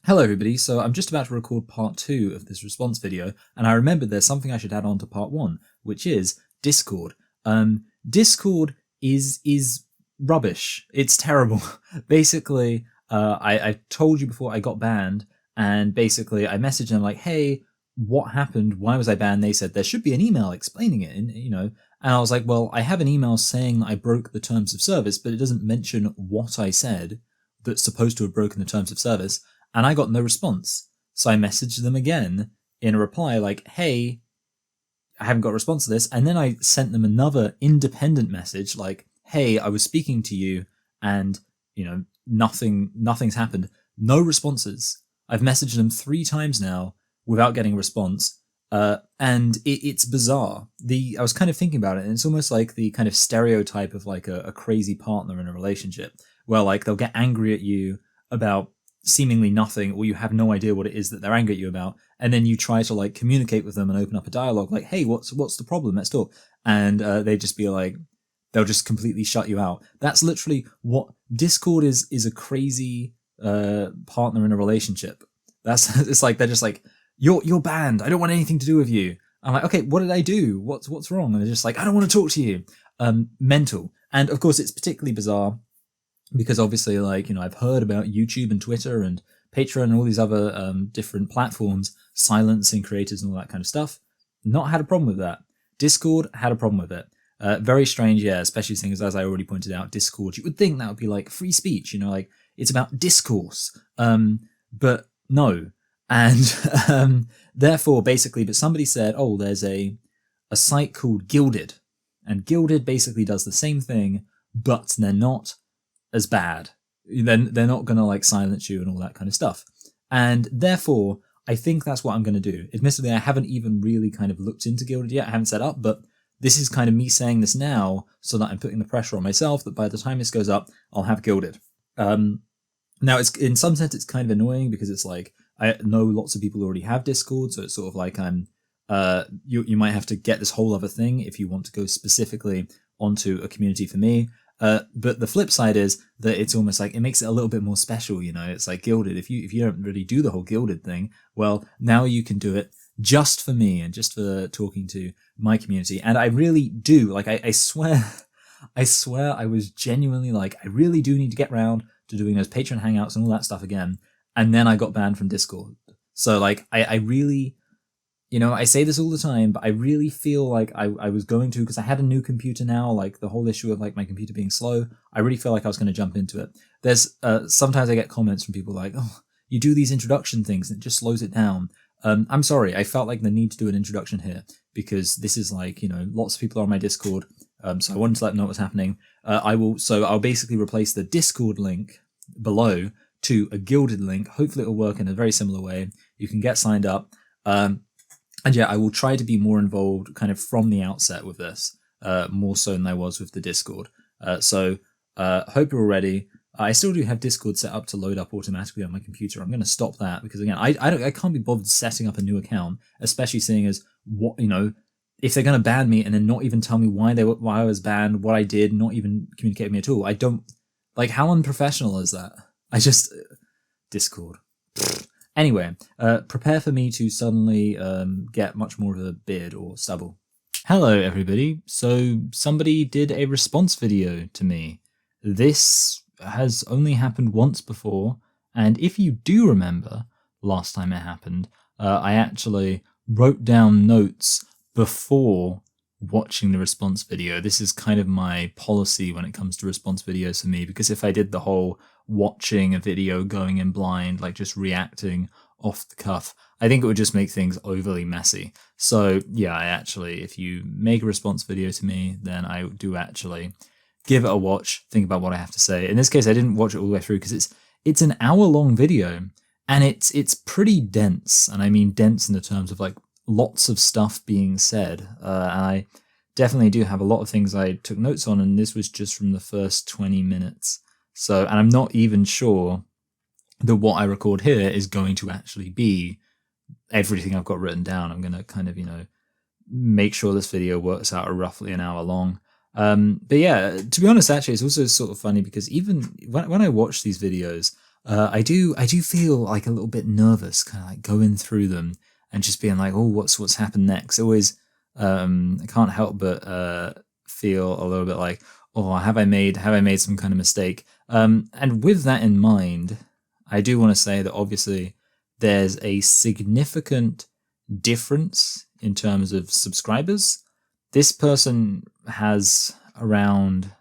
Hello everybody, so I'm just about to record part 2 of this response video, and I remembered there's something I should add on to part 1, which is Discord. Discord is rubbish. It's terrible. Basically, I told you before I got banned, and basically I messaged them like, hey, what happened? Why was I banned? They said there should be an email explaining it, and I was like, well, I have an email saying that I broke the terms of service, but it doesn't mention what I said that's supposed to have broken the terms of service. And I got no response. So I messaged them again in a reply like, hey, I haven't got a response to this. And then I sent them another independent message like, hey, I was speaking to you and, nothing's happened. No responses. I've messaged them 3 times now without getting a response. And it's bizarre. I was kind of thinking about it, and it's almost like the kind of stereotype of like a crazy partner in a relationship where like they'll get angry at you about seemingly nothing, or you have no idea what it is that they're angry at you about, and then you try to like communicate with them and open up a dialogue like, hey, what's the problem, let's talk. And they'd just be like, they'll just completely shut you out. That's literally what Discord is a crazy partner in a relationship. It's like they're just like, you're banned, I don't want anything to do with you. I'm like, okay, what did I do, what's wrong? And they're just like, I don't want to talk to you. Mental. And of course it's particularly bizarre because obviously, like, I've heard about YouTube and Twitter and Patreon and all these other different platforms silencing creators and all that kind of stuff. Not had a problem with that. Discord had a problem with it. Very strange, yeah, especially seeing as I already pointed out, Discord, you would think that would be like free speech, like it's about discourse. But no. And therefore, basically, but somebody said, oh, there's a site called Gilded. And Gilded basically does the same thing, but they're not as bad. Then they're not going to like silence you and all that kind of stuff. And therefore, I think that's what I'm going to do. Admittedly, I haven't even really kind of looked into Gilded yet. I haven't set up, but this is kind of me saying this now so that I'm putting the pressure on myself that by the time this goes up, I'll have Gilded. Now, it's in some sense, it's kind of annoying because it's like, I know lots of people already have Discord, so it's sort of like you might have to get this whole other thing if you want to go specifically onto a community for me. But the flip side is that it's almost like it makes it a little bit more special, It's like Gilded. If you don't really do the whole Gilded thing, well, now you can do it just for me and just for talking to my community. And I really do, like, I swear, I was genuinely like, I really do need to get around to doing those Patreon hangouts and all that stuff again. And then I got banned from Discord. So like, I really, I say this all the time, but I really feel like I was going to, because I had a new computer now, like the whole issue of like my computer being slow, I really feel like I was going to jump into it. There's sometimes I get comments from people like, oh, you do these introduction things and it just slows it down. I'm sorry, I felt like the need to do an introduction here because this is like, lots of people are on my Discord. So I wanted to let them know what's happening. I'll basically replace the Discord link below to a Gilded link. Hopefully it'll work in a very similar way. You can get signed up. And yeah, I will try to be more involved kind of from the outset with this, more so than I was with the Discord. So hope you're all ready. I still do have Discord set up to load up automatically on my computer. I'm going to stop that because again, I can't be bothered setting up a new account, especially seeing as what, if they're going to ban me and then not even tell me why I was banned, what I did, not even communicate with me at all. I don't, like, how unprofessional is that? Discord. Anyway, prepare for me to suddenly get much more of a beard or stubble. Hello, everybody. So somebody did a response video to me. This has only happened once before, and if you do remember last time it happened, I actually wrote down notes before watching the response video. This is kind of my policy when it comes to response videos for me, because if I did the whole watching a video going in blind, like just reacting off the cuff, I think it would just make things overly messy. So yeah, if you make a response video to me, then I do actually give it a watch, think about what I have to say. In this case, I didn't watch it all the way through because it's an hour-long video, and it's pretty dense, and I mean dense in the terms of like lots of stuff being said. And I definitely do have a lot of things I took notes on, and this was just from the first 20 minutes. So, and I'm not even sure that what I record here is going to actually be everything I've got written down. I'm going to kind of, make sure this video works out at roughly an hour long. But yeah, to be honest, actually, it's also sort of funny because even when I watch these videos, I do feel like a little bit nervous, kind of like going through them and just being like, oh, what's happened next? Always, I can't help but feel a little bit like, oh, have I made some kind of mistake? And with that in mind, I do want to say that obviously there's a significant difference in terms of subscribers. This person has around,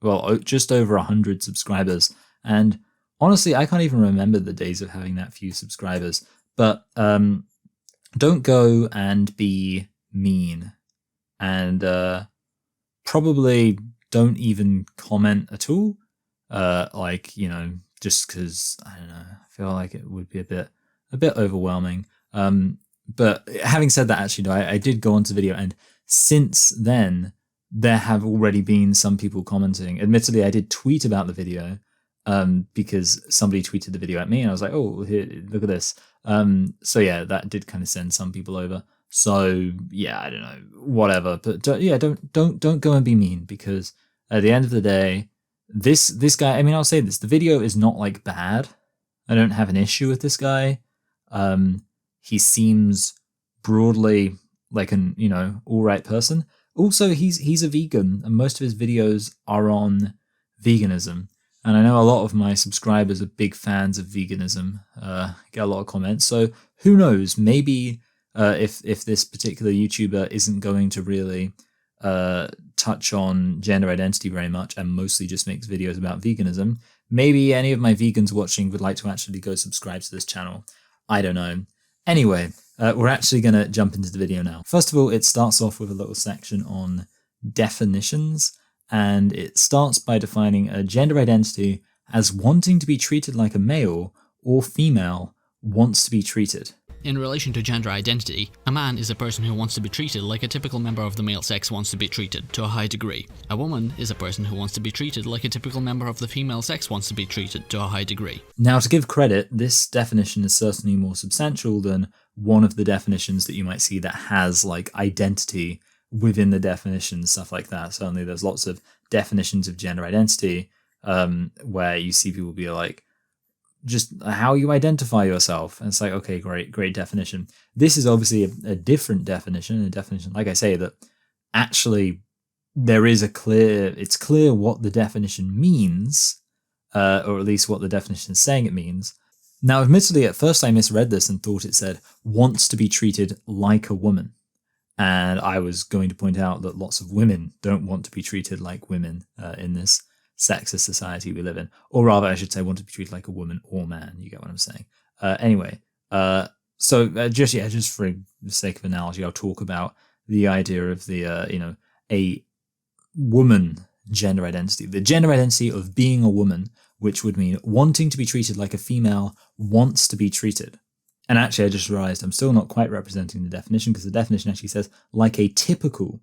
well, just over 100 subscribers, and honestly, I can't even remember the days of having that few subscribers. But don't go and be mean, and probably don't even comment at all. Like, you know, just because I don't know, I feel like it would be a bit overwhelming. But having said that, actually, no, I did go onto the video, and since then there have already been some people commenting. Admittedly, I did tweet about the video because somebody tweeted the video at me, and I was like, oh, here, look at this. So yeah, that did kind of send some people over. So yeah, I don't know, whatever. But don't go and be mean, because at the end of the day, this guy, I mean, I'll say this, the video is not like bad. I don't have an issue with this guy. He seems broadly like an, you know, all right person. Also, he's a vegan, and most of his videos are on veganism. And I know a lot of my subscribers are big fans of veganism. Get a lot of comments. So who knows? Maybe if this particular YouTuber isn't going to really touch on gender identity very much, and mostly just makes videos about veganism, maybe any of my vegans watching would like to actually go subscribe to this channel. I don't know. Anyway, we're actually going to jump into the video now. First of all, it starts off with a little section on definitions, and it starts by defining a gender identity as wanting to be treated like a male or female wants to be treated. In relation to gender identity, a man is a person who wants to be treated like a typical member of the male sex wants to be treated, to a high degree. A woman is a person who wants to be treated like a typical member of the female sex wants to be treated, to a high degree. Now, to give credit, this definition is certainly more substantial than one of the definitions that you might see that has like identity within the definition, stuff like that. Certainly there's lots of definitions of gender identity where you see people be like, just how you identify yourself. And it's like, okay, great definition. This is obviously a different definition, like I say, that actually there is it's clear what the definition means, or at least what the definition is saying it means. Now, admittedly, at first I misread this and thought it said wants to be treated like a woman. And I was going to point out that lots of women don't want to be treated like women in this sexist society we live in, or rather I should say want to be treated like a woman or man. You get what I'm saying? Anyway, so just for the sake of analogy, I'll talk about the idea of the a woman gender identity, the gender identity of being a woman, which would mean wanting to be treated like a female wants to be treated. And actually, I just realized I'm still not quite representing the definition, because the definition actually says like a typical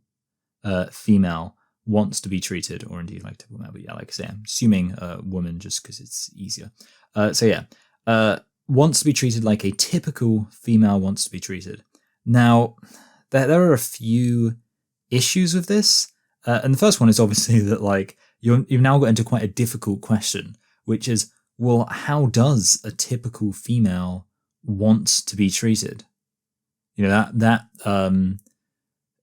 female wants to be treated, or indeed like typical male. But yeah, like I say, I'm assuming woman just because it's easier. Wants to be treated like a typical female wants to be treated. Now, there are a few issues with this, and the first one is obviously that like you've now got into quite a difficult question, which is, well, how does a typical female want to be treated? You know,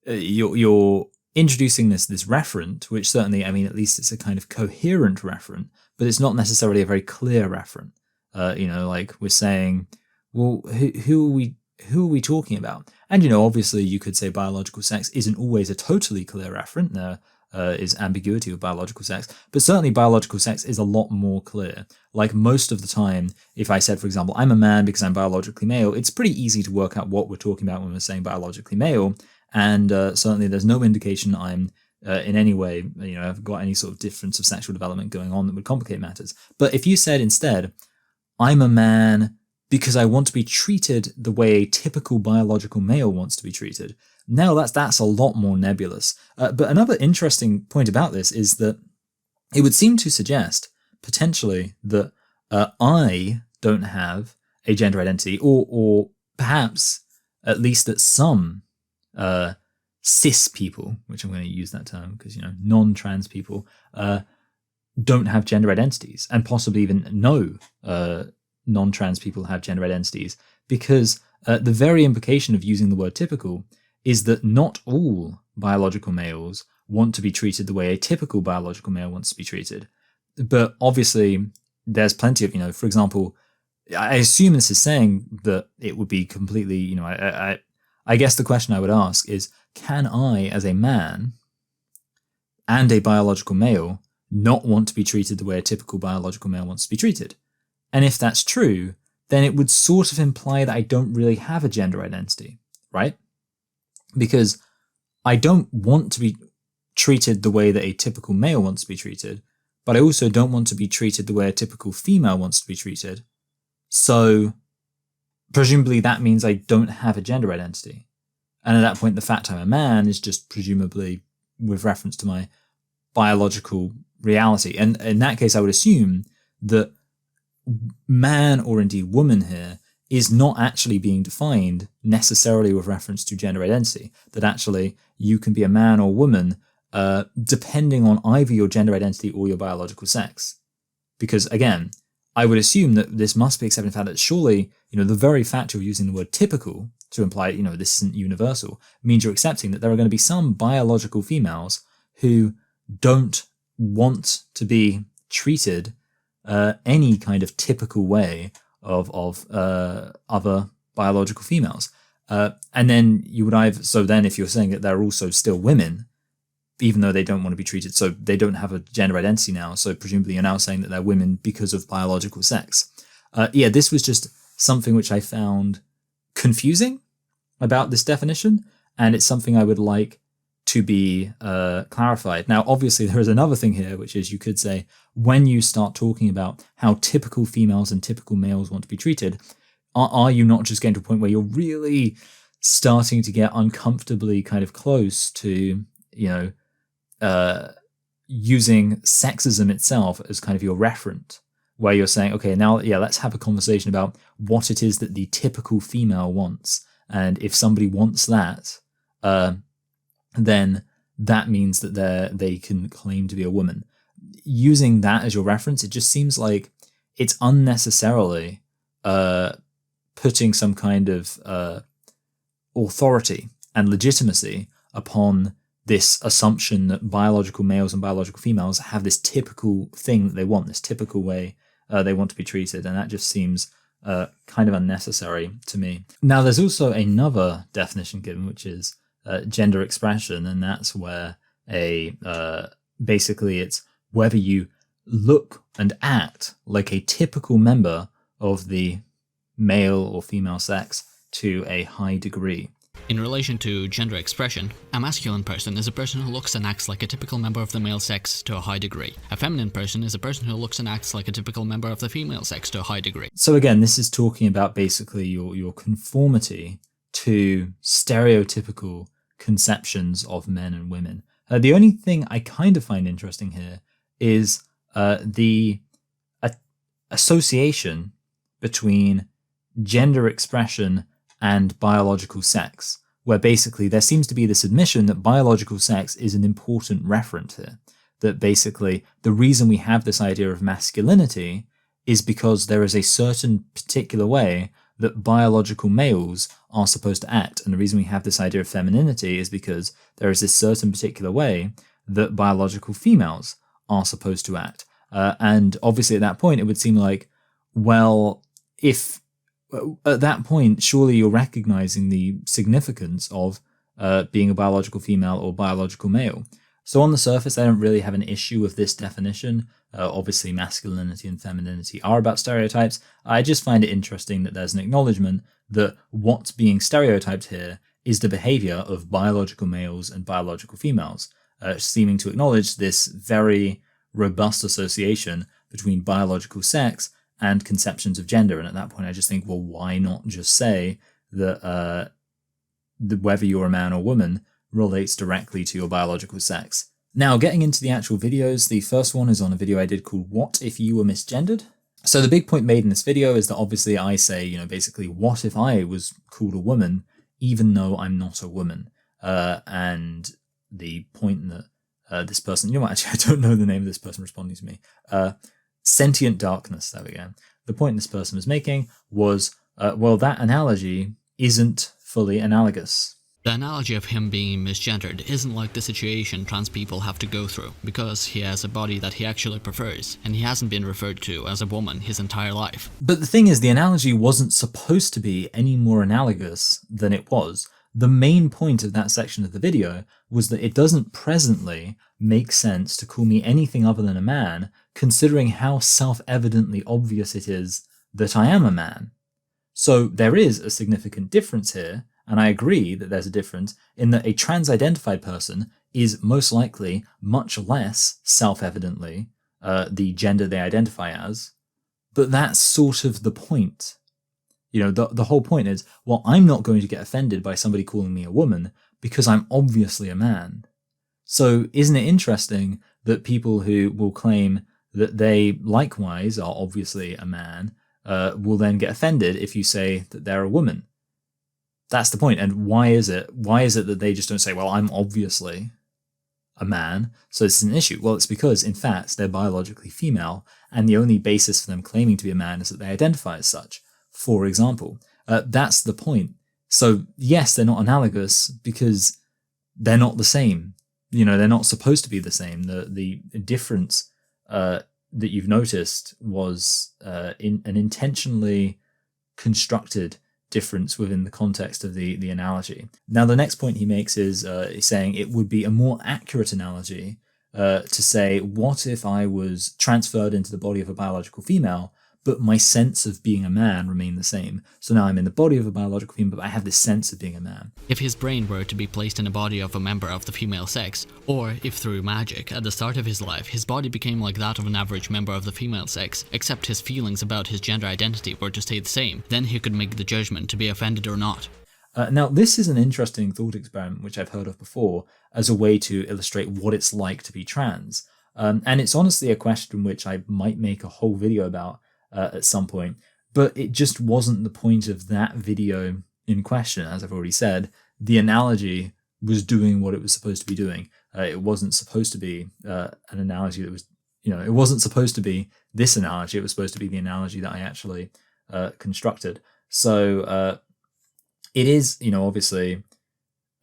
you're introducing this referent, which certainly, I mean, at least it's a kind of coherent referent, but it's not necessarily a very clear referent. Like we're saying, well, who are we talking about? And, you know, obviously you could say biological sex isn't always a totally clear referent. There is ambiguity with biological sex, but certainly biological sex is a lot more clear. Like most of the time, if I said, for example, I'm a man because I'm biologically male, it's pretty easy to work out what we're talking about when we're saying biologically male. And certainly there's no indication I'm in any way, I've got any sort of difference of sexual development going on that would complicate matters. But if you said instead, I'm a man because I want to be treated the way a typical biological male wants to be treated, now that's a lot more nebulous. But another interesting point about this is that it would seem to suggest, potentially, that I don't have a gender identity, or perhaps at least that some cis people, which I'm going to use that term because, non-trans people, don't have gender identities, and possibly even no non-trans people have gender identities, because the very implication of using the word typical is that not all biological males want to be treated the way a typical biological male wants to be treated. But obviously, there's plenty of, for example, I assume this is saying that it would be completely, I guess the question I would ask is, can I, as a man and a biological male, not want to be treated the way a typical biological male wants to be treated? And if that's true, then it would sort of imply that I don't really have a gender identity, right? Because I don't want to be treated the way that a typical male wants to be treated, but I also don't want to be treated the way a typical female wants to be treated. So presumably that means I don't have a gender identity. And at that point, the fact I'm a man is just presumably with reference to my biological reality. And in that case, I would assume that man, or indeed woman here, is not actually being defined necessarily with reference to gender identity. That actually you can be a man or woman depending on either your gender identity or your biological sex. Because again, I would assume that this must be accepted in the fact that surely, the very fact you're using the word typical to imply, this isn't universal, means you're accepting that there are going to be some biological females who don't want to be treated any kind of typical way of other biological females. And then you would so then if you're saying that they're also still women, even though they don't want to be treated, so they don't have a gender identity now, so presumably you're now saying that they're women because of biological sex. This was just something which I found confusing about this definition, and it's something I would like to be clarified. Now, obviously, there is another thing here, which is you could say, when you start talking about how typical females and typical males want to be treated, are you not just getting to a point where you're really starting to get uncomfortably kind of close to, using sexism itself as kind of your referent, where you're saying, okay, now, let's have a conversation about what it is that the typical female wants. And if somebody wants that, then that means that they can claim to be a woman. Using that as your reference, it just seems like it's unnecessarily putting some kind of authority and legitimacy upon this assumption that biological males and biological females have this typical thing that they want, this typical way they want to be treated. And that just seems kind of unnecessary to me. Now, there's also another definition given, which is gender expression, and that's where basically it's whether you look and act like a typical member of the male or female sex to a high degree. In relation to gender expression, a masculine person is a person who looks and acts like a typical member of the male sex to a high degree. A feminine person is a person who looks and acts like a typical member of the female sex to a high degree. So again, this is talking about basically your conformity to stereotypical conceptions of men and women. The only thing I kind of find interesting here is the association between gender expression and biological sex, where basically there seems to be this admission that biological sex is an important referent here. That basically the reason we have this idea of masculinity is because there is a certain particular way that biological males are supposed to act. And the reason we have this idea of femininity is because there is this certain particular way that biological females are supposed to act. And obviously at that point, it would seem like, well, if at that point, surely you're recognizing the significance of being a biological female or biological male. So on the surface, I don't really have an issue with this definition. Obviously, masculinity and femininity are about stereotypes. I just find it interesting that there's an acknowledgement that what's being stereotyped here is the behavior of biological males and biological females, seeming to acknowledge this very robust association between biological sex and conceptions of gender. And at that point, I just think, well, why not just say that whether you're a man or woman relates directly to your biological sex. Now, getting into the actual videos, the first one is on a video I did called What If You Were Misgendered? So the big point made in this video is that obviously I say, basically, what if I was called a woman, even though I'm not a woman? And the point that this person, you know what, actually, I don't know the name of this person responding to me. Sentient darkness, there we go. The point this person was making was, well, that analogy isn't fully analogous. The analogy of him being misgendered isn't like the situation trans people have to go through, because he has a body that he actually prefers, and he hasn't been referred to as a woman his entire life. But the thing is, the analogy wasn't supposed to be any more analogous than it was. The main point of that section of the video was that it doesn't presently make sense to call me anything other than a man, considering how self-evidently obvious it is that I am a man. So there is a significant difference here, and I agree that there's a difference in that a trans-identified person is most likely much less self-evidently the gender they identify as, but that's sort of the point. You know, the whole point is, well, I'm not going to get offended by somebody calling me a woman because I'm obviously a man. So isn't it interesting that people who will claim that they likewise are obviously a man will then get offended if you say that they're a woman? That's the point. And why is it that they just don't say, well, I'm obviously a man, so this is an issue? Well, it's because, in fact, they're biologically female, and the only basis for them claiming to be a man is that they identify as such, for example. That's the point. So, yes, they're not analogous because they're not the same. You know, they're not supposed to be the same. The difference that you've noticed was in an intentionally constructed difference within the context of the analogy. Now, the next point he makes is saying it would be a more accurate analogy to say, what if I was transferred into the body of a biological female, but my sense of being a man remained the same? So now I'm in the body of a biological female, but I have this sense of being a man. If his brain were to be placed in the body of a member of the female sex, or if through magic, at the start of his life, his body became like that of an average member of the female sex, except his feelings about his gender identity were to stay the same, then he could make the judgment to be offended or not. Now, this is an interesting thought experiment which I've heard of before as a way to illustrate what it's like to be trans. And it's honestly a question which I might make a whole video about at some point, but it just wasn't the point of that video in question. As I've already said, the analogy was doing what it was supposed to be doing. It wasn't supposed to be an analogy that was, it wasn't supposed to be this analogy. It was supposed to be the analogy that I actually constructed. So it is, obviously,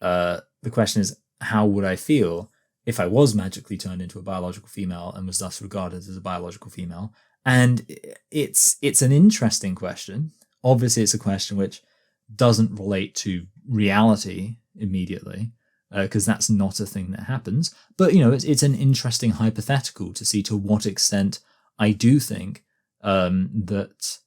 the question is, how would I feel if I was magically turned into a biological female and was thus regarded as a biological female? And it's an interesting question. Obviously, it's a question which doesn't relate to reality immediately, because that's not a thing that happens. But, it's an interesting hypothetical to see to what extent I do think that,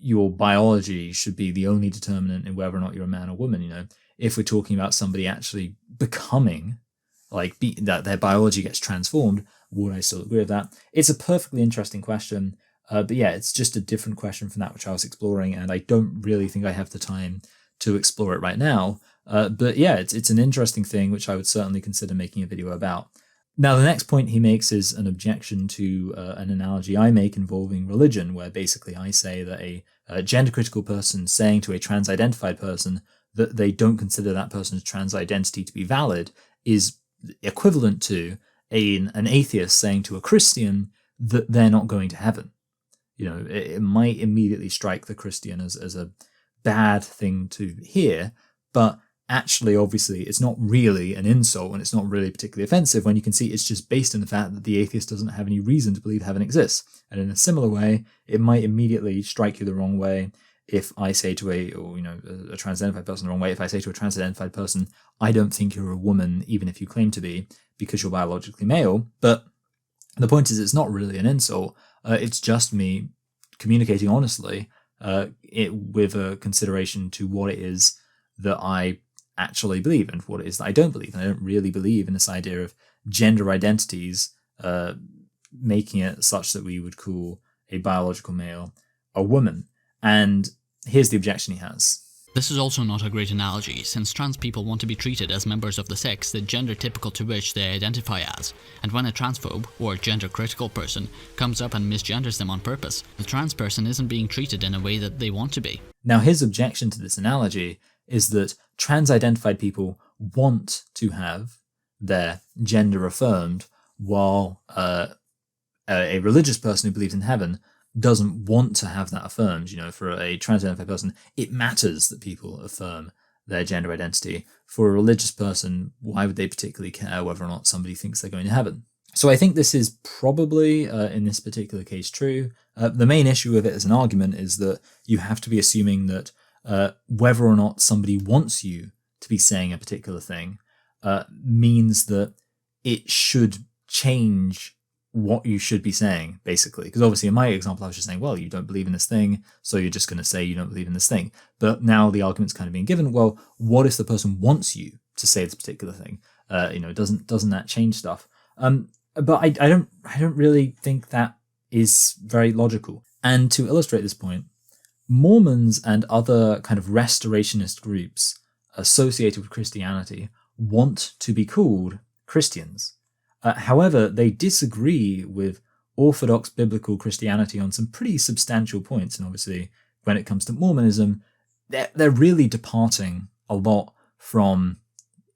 your biology should be the only determinant in whether or not you're a man or woman. If we're talking about somebody actually becoming, that their biology gets transformed, would I still agree with that? It's a perfectly interesting question, but yeah, it's just a different question from that which I was exploring, and I don't really think I have the time to explore it right now. But yeah, it's an interesting thing which I would certainly consider making a video about. Now, the next point he makes is an objection to an analogy I make involving religion, where basically I say that a gender-critical person saying to a trans-identified person that they don't consider that person's trans identity to be valid is equivalent to an atheist saying to a Christian that they're not going to heaven. It might immediately strike the Christian as a bad thing to hear, but actually, obviously, it's not really an insult and it's not really particularly offensive when you can see it's just based on the fact that the atheist doesn't have any reason to believe heaven exists. And in a similar way, it might immediately strike you the wrong way if I say to a trans-identified person the wrong way. If I say to a trans-identified person, I don't think you're a woman, even if you claim to be, because you're biologically male. But the point is, it's not really an insult. It's just me communicating honestly with a consideration to what it is that I actually believe and what it is that I don't believe. And I don't really believe in this idea of gender identities making it such that we would call a biological male a woman. And here's the objection he has. This is also not a great analogy, since trans people want to be treated as members of the sex the gender typical to which they identify as, and when a transphobe, or gender-critical person, comes up and misgenders them on purpose, the trans person isn't being treated in a way that they want to be. Now, his objection to this analogy is that trans-identified people want to have their gender affirmed, while a religious person who believes in heaven doesn't want to have that affirmed. For a trans-identified person, it matters that people affirm their gender identity. For a religious person, why would they particularly care whether or not somebody thinks they're going to heaven? So I think this is probably, in this particular case, true. The main issue with it as an argument is that you have to be assuming that whether or not somebody wants you to be saying a particular thing means that it should change what you should be saying, basically. Because obviously in my example, I was just saying, well, you don't believe in this thing, so you're just going to say you don't believe in this thing. But now the argument's kind of being given, well, what if the person wants you to say this particular thing? Doesn't that change stuff? But I don't really think that is very logical. And to illustrate this point, Mormons and other kind of restorationist groups associated with Christianity want to be called Christians. However, they disagree with Orthodox biblical Christianity on some pretty substantial points. And obviously, when it comes to Mormonism, they're really departing a lot from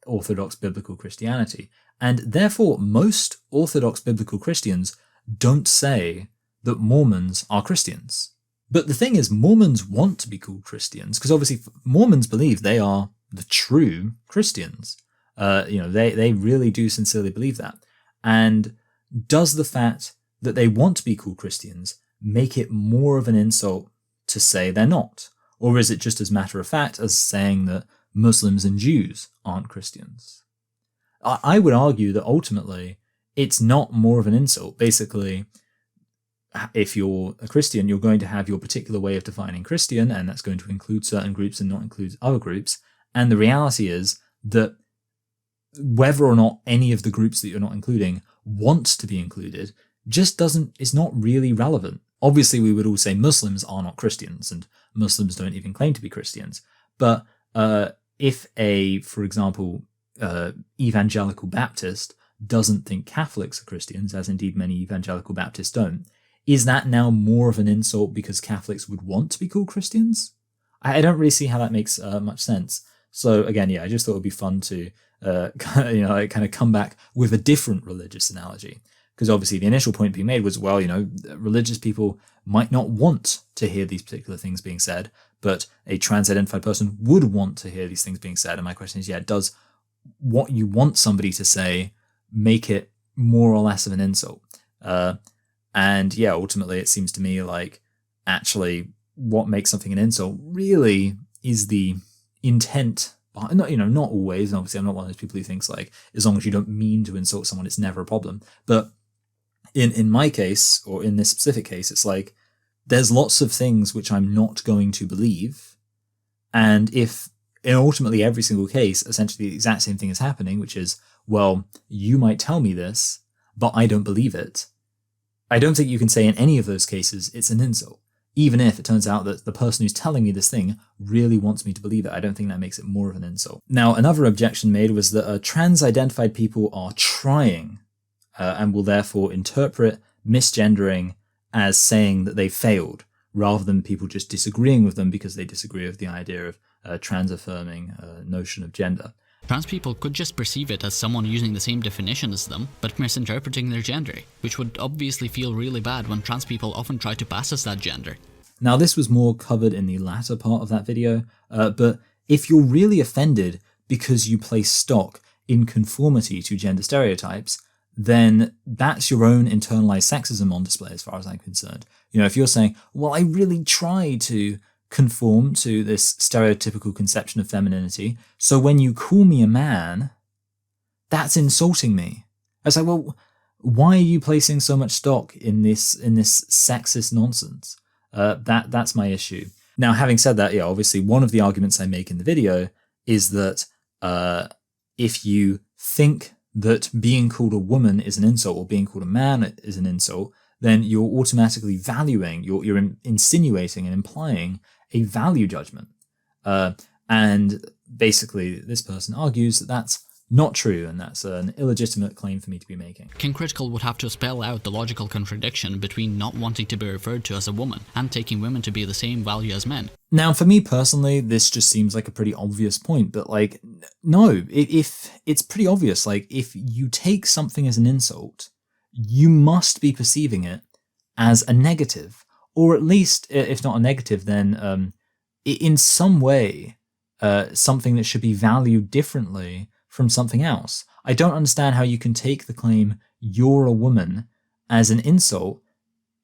Orthodox biblical Christianity. And therefore, most Orthodox biblical Christians don't say that Mormons are Christians. But the thing is, Mormons want to be called Christians, because obviously Mormons believe they are the true Christians. They really do sincerely believe that. And does the fact that they want to be called Christians make it more of an insult to say they're not? Or is it just as matter of fact as saying that Muslims and Jews aren't Christians? I would argue that ultimately it's not more of an insult. Basically, if you're a Christian, you're going to have your particular way of defining Christian, and that's going to include certain groups and not include other groups. And the reality is that whether or not any of the groups that you're not including wants to be included is not really relevant. Obviously, we would all say Muslims are not Christians, and Muslims don't even claim to be Christians. But if for example, evangelical Baptist doesn't think Catholics are Christians, as indeed many evangelical Baptists don't, is that now more of an insult because Catholics would want to be called Christians? I don't really see how that makes much sense. So again, I just thought it'd be fun to kind of come back with a different religious analogy. Because obviously the initial point being made was, well, religious people might not want to hear these particular things being said, but a trans-identified person would want to hear these things being said. And my question is, does what you want somebody to say make it more or less of an insult? Ultimately it seems to me like actually what makes something an insult really is the intent. Not always, and obviously I'm not one of those people who thinks like, as long as you don't mean to insult someone, it's never a problem. But in my case, or in this specific case, it's like, there's lots of things which I'm not going to believe. And if in ultimately every single case, essentially the exact same thing is happening, which is, well, you might tell me this, but I don't believe it. I don't think you can say in any of those cases it's an insult. Even if it turns out that the person who's telling me this thing really wants me to believe it, I don't think that makes it more of an insult. Now, another objection made was that trans-identified people are trying and will therefore interpret misgendering as saying that they failed, rather than people just disagreeing with them because they disagree with the idea of trans-affirming notion of gender. Trans people could just perceive it as someone using the same definition as them, but misinterpreting their gender, which would obviously feel really bad when trans people often try to pass as that gender. Now, this was more covered in the latter part of that video, but if you're really offended because you place stock in conformity to gender stereotypes, then that's your own internalized sexism on display as far as I'm concerned. If you're saying, well, I really try to conform to this stereotypical conception of femininity, so when you call me a man, that's insulting me. I was like, well, why are you placing so much stock in this sexist nonsense? That's my issue. Now, having said that, obviously one of the arguments I make in the video is that if you think that being called a woman is an insult or being called a man is an insult, then you're automatically valuing, you're insinuating and implying a value judgment. And basically this person argues that that's not true, and that's an illegitimate claim for me to be making. King Critical would have to spell out the logical contradiction between not wanting to be referred to as a woman and taking women to be the same value as men. Now, for me personally, this just seems like a pretty obvious point, but like, no, if it's pretty obvious, like if you take something as an insult, you must be perceiving it as a negative, or at least, if not a negative, then in some way, something that should be valued differently from something else. I don't understand how you can take the claim "you're a woman" as an insult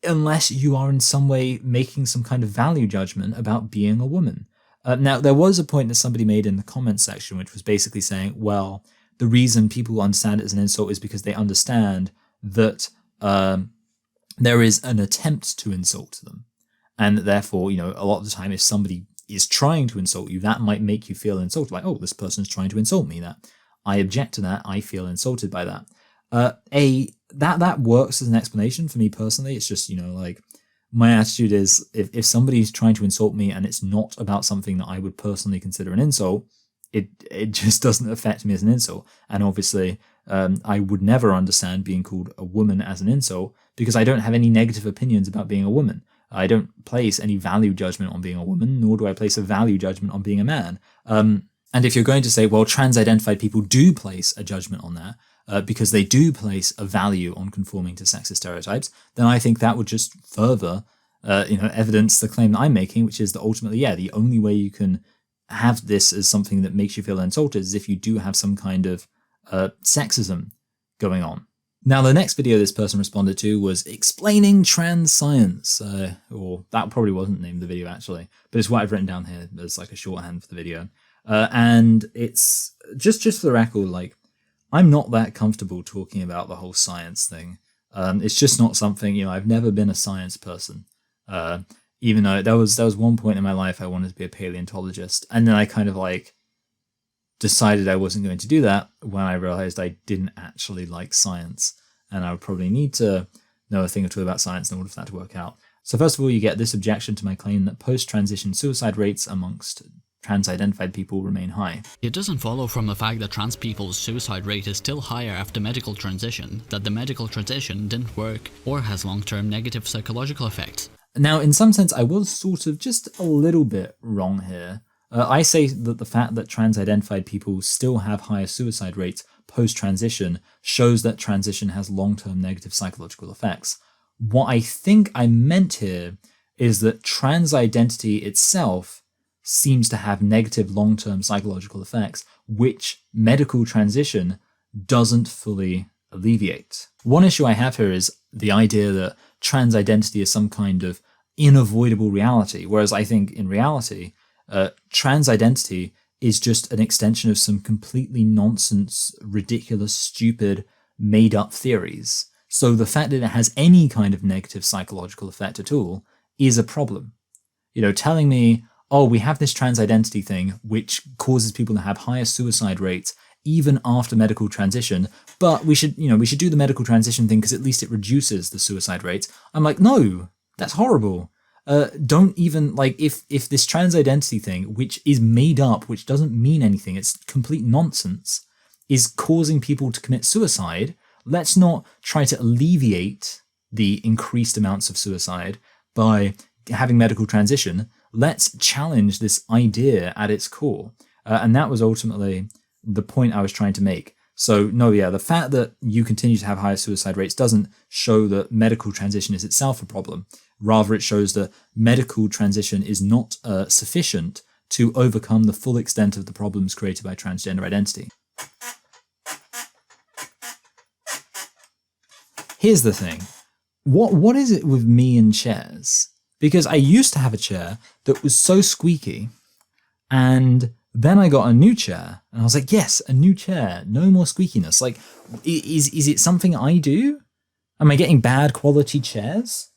unless you are in some way making some kind of value judgment about being a woman. Now, there was a point that somebody made in the comments section, which was basically saying, well, the reason people understand it as an insult is because they understand that there is an attempt to insult them. And therefore, a lot of the time, if somebody is trying to insult you, that might make you feel insulted. Like, oh, this person's trying to insult me. That I object to that. I feel insulted by that. That works as an explanation for me personally. It's just, like my attitude is if somebody's trying to insult me and it's not about something that I would personally consider an insult, it just doesn't affect me as an insult. And obviously, I would never understand being called a woman as an insult because I don't have any negative opinions about being a woman. I don't place any value judgment on being a woman, nor do I place a value judgment on being a man. And if you're going to say, well, trans-identified people do place a judgment on that because they do place a value on conforming to sexist stereotypes, then I think that would just further, evidence the claim that I'm making, which is that ultimately, yeah, the only way you can have this as something that makes you feel insulted is if you do have some kind of sexism going on. Now, the next video this person responded to was explaining trans science, or that probably wasn't the name of the video actually, but it's what I've written down here as like a shorthand for the video. And it's just for the record, like I'm not that comfortable talking about the whole science thing. It's just not something, I've never been a science person. Even though there was one point in my life I wanted to be a paleontologist, and then I kind of like decided I wasn't going to do that when I realized I didn't actually like science, and I would probably need to know a thing or two about science in order for that to work out. So first of all, you get this objection to my claim that post-transition suicide rates amongst trans-identified people remain high. It doesn't follow from the fact that trans people's suicide rate is still higher after medical transition that the medical transition didn't work or has long-term negative psychological effects. Now, in some sense, I was sort of just a little bit wrong here. I say that the fact that trans-identified people still have higher suicide rates post-transition shows that transition has long-term negative psychological effects. What I think I meant here is that trans identity itself seems to have negative long-term psychological effects, which medical transition doesn't fully alleviate. One issue I have here is the idea that trans identity is some kind of unavoidable reality, whereas I think in reality, trans identity is just an extension of some completely nonsense, ridiculous, stupid, made-up theories. So the fact that it has any kind of negative psychological effect at all is a problem. Telling me, oh, we have this trans identity thing, which causes people to have higher suicide rates even after medical transition, but we should do the medical transition thing because at least it reduces the suicide rates. I'm like, no, that's horrible. Don't even, if this trans identity thing, which is made up, which doesn't mean anything, it's complete nonsense, is causing people to commit suicide, let's not try to alleviate the increased amounts of suicide by having medical transition. Let's challenge this idea at its core. And that was ultimately the point I was trying to make. So no, yeah, the fact that you continue to have higher suicide rates doesn't show that medical transition is itself a problem. Rather, it shows that medical transition is not sufficient to overcome the full extent of the problems created by transgender identity. Here's the thing. What is it with me and chairs? Because I used to have a chair that was so squeaky, and then I got a new chair, and I was like, yes, a new chair, no more squeakiness. Like, is it something I do? Am I getting bad quality chairs?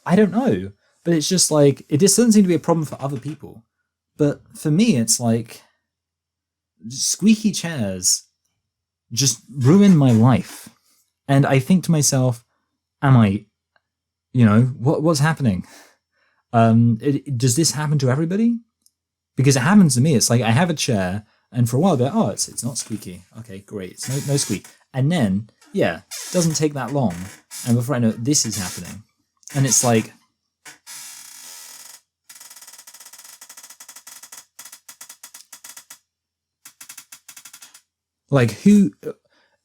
I don't know, but it's just like, it just doesn't seem to be a problem for other people. But for me, it's like, squeaky chairs just ruin my life. And I think to myself, am I, what's happening? Does this happen to everybody? Because it happens to me. It's like I have a chair And for a while, they're like, oh, it's not squeaky. Okay, great. It's no squeak. And then, yeah, it doesn't take that long. And before I know it, this is happening. And it's like,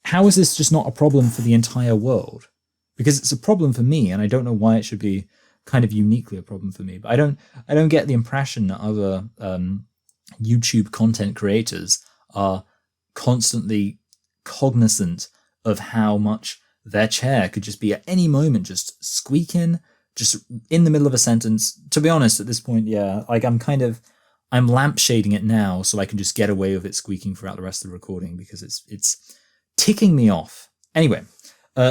how is this just not a problem for the entire world? Because it's a problem for me, and I don't know why it should be kind of uniquely a problem for me. But I don't get the impression that other YouTube content creators are constantly cognizant of how much their chair could just be at any moment just squeaking, just in the middle of a sentence. To be honest, at this point, yeah, like I'm lampshading it now so I can just get away with it squeaking throughout the rest of the recording because it's ticking me off. Anyway,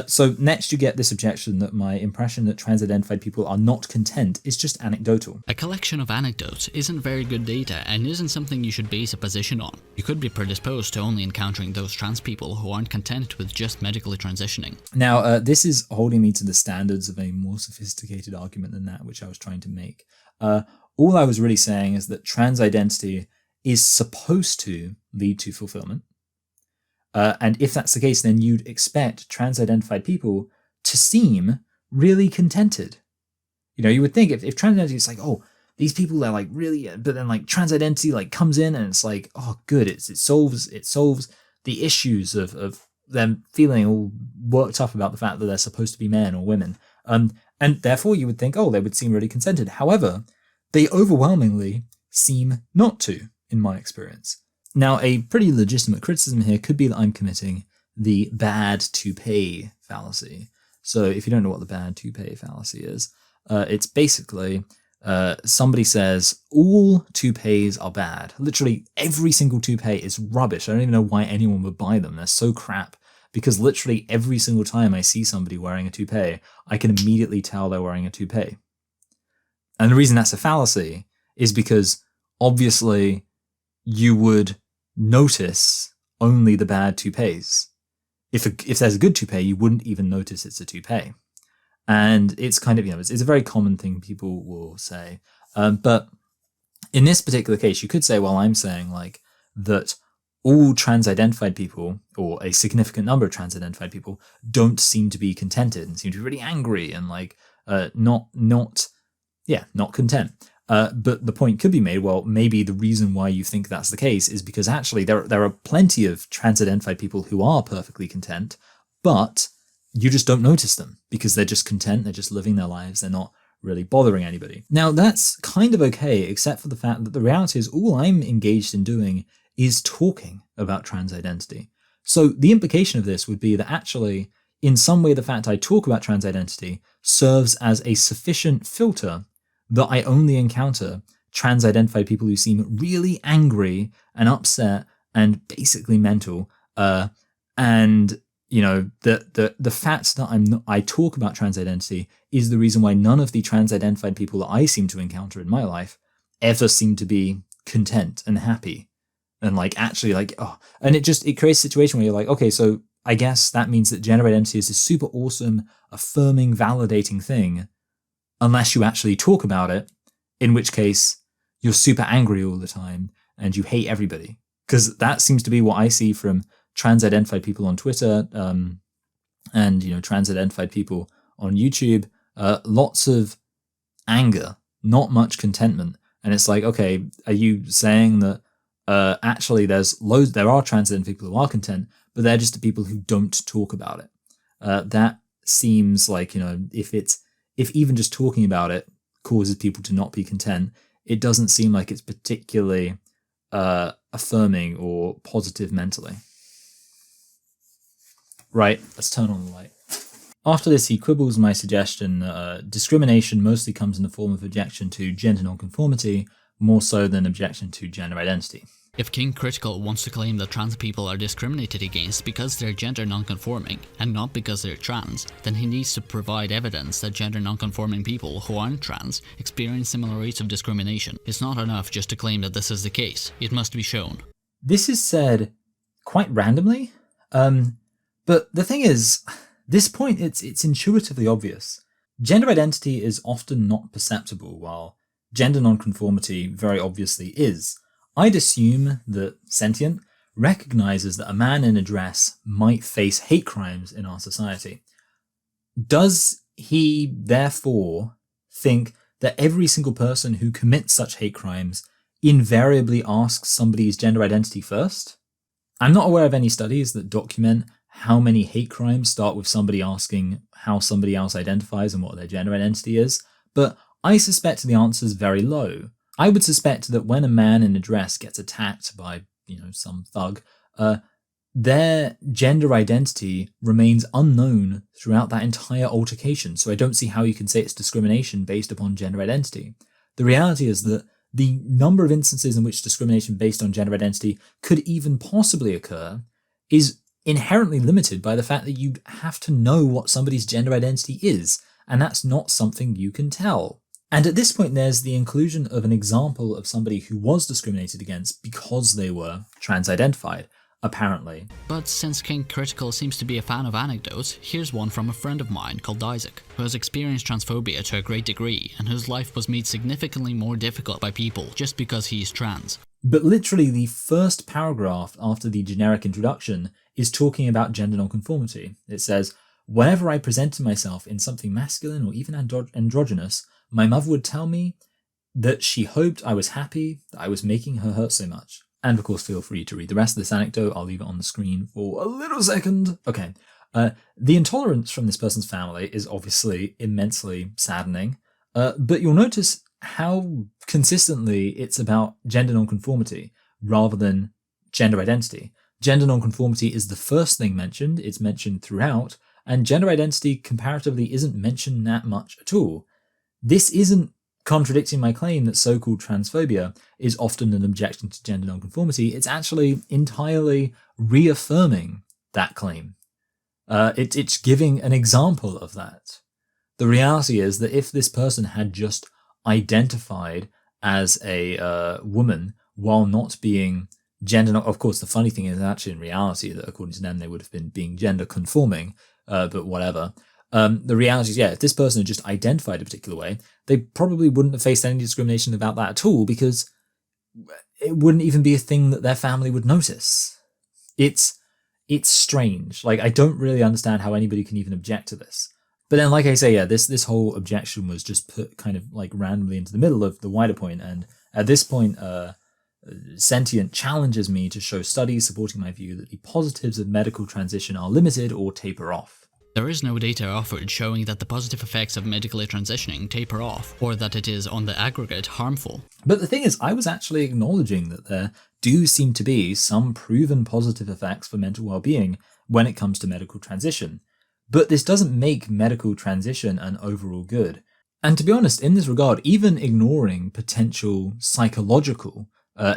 so next you get this objection that my impression that trans-identified people are not content is just anecdotal. A collection of anecdotes isn't very good data and isn't something you should base a position on. You could be predisposed to only encountering those trans people who aren't content with just medically transitioning. Now, this is holding me to the standards of a more sophisticated argument than that which I was trying to make. All I was really saying is that trans identity is supposed to lead to fulfillment. And if that's the case, then you'd expect trans-identified people to seem really contented. You know, you would think if trans identity is like, oh, these people are like really, but then like trans identity like comes in and it's like, oh, good, it solves the issues of them feeling all worked up about the fact that they're supposed to be men or women. And therefore you would think, oh, they would seem really contented. However, they overwhelmingly seem not to, in my experience. Now, a pretty legitimate criticism here could be that I'm committing the bad to pay fallacy. So if you don't know what the bad to pay fallacy is, it's basically somebody says all toupees are bad. Literally every single toupee is rubbish. I don't even know why anyone would buy them. They're so crap. Because literally every single time I see somebody wearing a toupee, I can immediately tell they're wearing a toupee. And the reason that's a fallacy is because obviously you would notice only the bad toupees. If there's a good toupee, you wouldn't even notice it's a toupee. And it's kind of, it's a very common thing people will say. But in this particular case, you could say, well, I'm saying like that all trans-identified people, or a significant number of trans-identified people, don't seem to be contented and seem to be really angry and like not content. But the point could be made, well, maybe the reason why you think that's the case is because actually there are plenty of trans-identified people who are perfectly content, but you just don't notice them because they're just content, they're just living their lives, they're not really bothering anybody. Now, that's kind of okay, except for the fact that the reality is all I'm engaged in doing is talking about trans identity. So the implication of this would be that actually, in some way, the fact I talk about trans identity serves as a sufficient filter that I only encounter trans-identified people who seem really angry and upset and basically mental. And the fact that I talk about trans-identity is the reason why none of the trans-identified people that I seem to encounter in my life ever seem to be content and happy. And like actually like, oh, and it creates a situation where you're like, okay, so I guess that means that gender identity is this super awesome, affirming, validating thing, unless you actually talk about it, in which case you're super angry all the time and you hate everybody. Because that seems to be what I see from trans-identified people on Twitter and trans-identified people on YouTube. Lots of anger, not much contentment. And it's like, okay, are you saying that actually there are trans-identified people who are content, but they're just the people who don't talk about it? That seems like, if even just talking about it causes people to not be content, it doesn't seem like it's particularly affirming or positive mentally. Right, let's turn on the light. After this, he quibbles my suggestion that discrimination mostly comes in the form of objection to gender nonconformity, more so than objection to gender identity. If King Critical wants to claim that trans people are discriminated against because they're gender nonconforming and not because they're trans, then he needs to provide evidence that gender nonconforming people who aren't trans experience similar rates of discrimination. It's not enough just to claim that this is the case. It must be shown. This is said quite randomly, but the thing is, this point, it's intuitively obvious. Gender identity is often not perceptible, while gender nonconformity very obviously is. I'd assume that sentient recognizes that a man in a dress might face hate crimes in our society. Does he therefore think that every single person who commits such hate crimes invariably asks somebody's gender identity first? I'm not aware of any studies that document how many hate crimes start with somebody asking how somebody else identifies and what their gender identity is, but I suspect the answer is very low. I would suspect that when a man in a dress gets attacked by, some thug, their gender identity remains unknown throughout that entire altercation, so I don't see how you can say it's discrimination based upon gender identity. The reality is that the number of instances in which discrimination based on gender identity could even possibly occur is inherently limited by the fact that you have to know what somebody's gender identity is, and that's not something you can tell. And at this point, there's the inclusion of an example of somebody who was discriminated against because they were trans-identified, apparently. But since King Critical seems to be a fan of anecdotes, here's one from a friend of mine called Isaac, who has experienced transphobia to a great degree and whose life was made significantly more difficult by people just because he is trans. But literally the first paragraph after the generic introduction is talking about gender nonconformity. It says, "Whenever I presented myself in something masculine or even androgynous, my mother would tell me that she hoped I was happy that I was making her hurt so much." And of course, feel free to read the rest of this anecdote. I'll leave it on the screen for a little second. Okay. The intolerance from this person's family is obviously immensely saddening, but you'll notice how consistently it's about gender nonconformity rather than gender identity. Gender nonconformity is the first thing mentioned, it's mentioned throughout, and gender identity comparatively isn't mentioned that much at all. This isn't contradicting my claim that so-called transphobia is often an objection to gender nonconformity. It's actually entirely reaffirming that claim. It's giving an example of that. The reality is that if this person had just identified as a woman while not being of course, the funny thing is actually in reality that according to them they would have been being gender conforming, but whatever. The reality is, if this person had just identified a particular way, they probably wouldn't have faced any discrimination about that at all because it wouldn't even be a thing that their family would notice. It's strange. Like, I don't really understand how anybody can even object to this. But then, like I say, this whole objection was just put kind of like randomly into the middle of the wider point, and at this point, Sentient challenges me to show studies supporting my view that the positives of medical transition are limited or taper off. There is no data offered showing that the positive effects of medically transitioning taper off, or that it is on the aggregate harmful. But the thing is, I was actually acknowledging that there do seem to be some proven positive effects for mental well-being when it comes to medical transition. But this doesn't make medical transition an overall good. And to be honest, in this regard, even ignoring potential psychological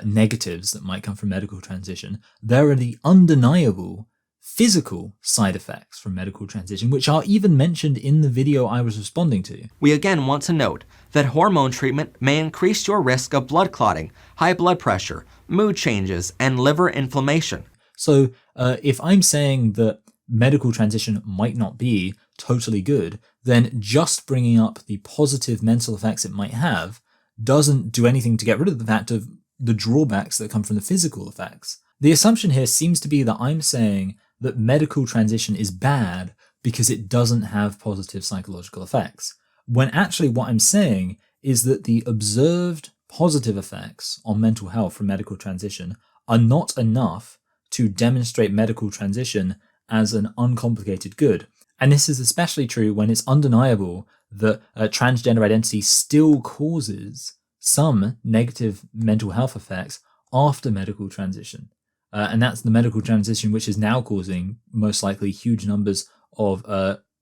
negatives that might come from medical transition, there are the undeniable physical side effects from medical transition, which are even mentioned in the video I was responding to. We again want to note that hormone treatment may increase your risk of blood clotting, high blood pressure, mood changes, and liver inflammation. So if I'm saying that medical transition might not be totally good, then just bringing up the positive mental effects it might have doesn't do anything to get rid of the fact of the drawbacks that come from the physical effects. The assumption here seems to be that I'm saying that medical transition is bad because it doesn't have positive psychological effects, when actually what I'm saying is that the observed positive effects on mental health from medical transition are not enough to demonstrate medical transition as an uncomplicated good. And this is especially true when it's undeniable that transgender identity still causes some negative mental health effects after medical transition. And that's the medical transition which is now causing most likely huge numbers of